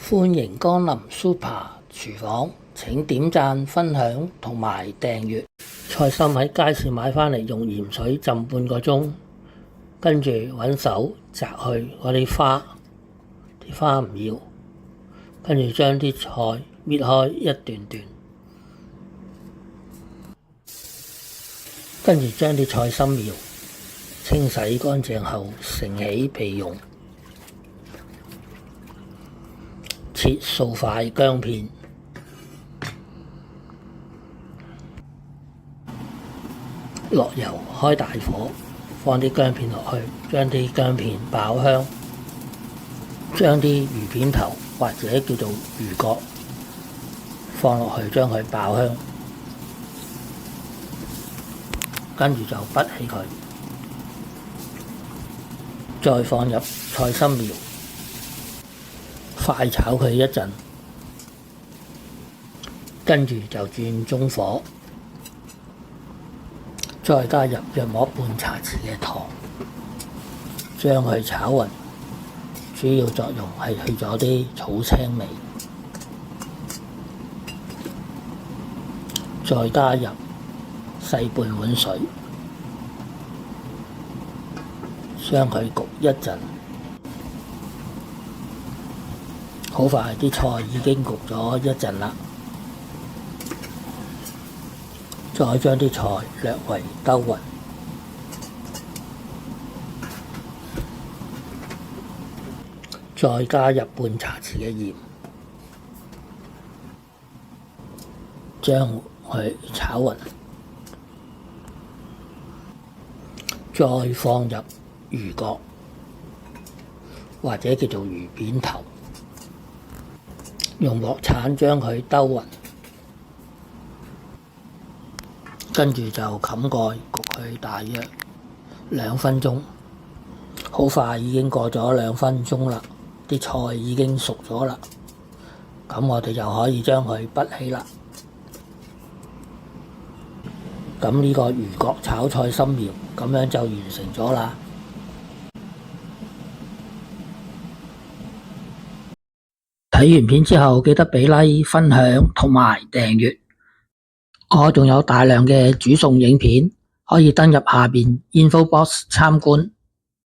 歡迎光臨 Super 廚房，請點讚、分享同埋訂閱。菜心喺街市買返嚟，用鹽水浸半個鐘，跟住揾手摘去嗰啲花，啲花唔要，跟住將啲菜搣開一段段，跟住將啲菜心苗清洗乾淨後盛起備用。切數塊薑片，落油開大火，放啲薑片落去，將啲薑片爆香，將啲魚片頭或者叫做魚角放落去，將佢爆香，跟住就滗起佢，再放入菜心苗，快炒佢一陣，跟住就轉中火，再加入約莫半茶匙嘅糖，將佢炒勻。主要作用係去咗啲草青味，再加入細半碗水，將佢焗一陣。好快，啲菜已經焗咗一陣啦。再將啲菜略為兜勻，再加入半茶匙嘅鹽，將佢炒勻，再放入魚角或者叫做魚片頭，用鑊鏟將佢兜勻，跟住就冚蓋焗佢大約2分鐘。好快，已經過咗2分鐘啦，啲菜已經熟咗啦。咁我哋就可以將佢滗起啦。咁呢個魚角炒菜心苗咁樣就完成咗啦。睇完片之後記得俾 like、分享同埋訂閱。我仲有大量嘅煮餸影片，可以登入下邊 info box 參觀。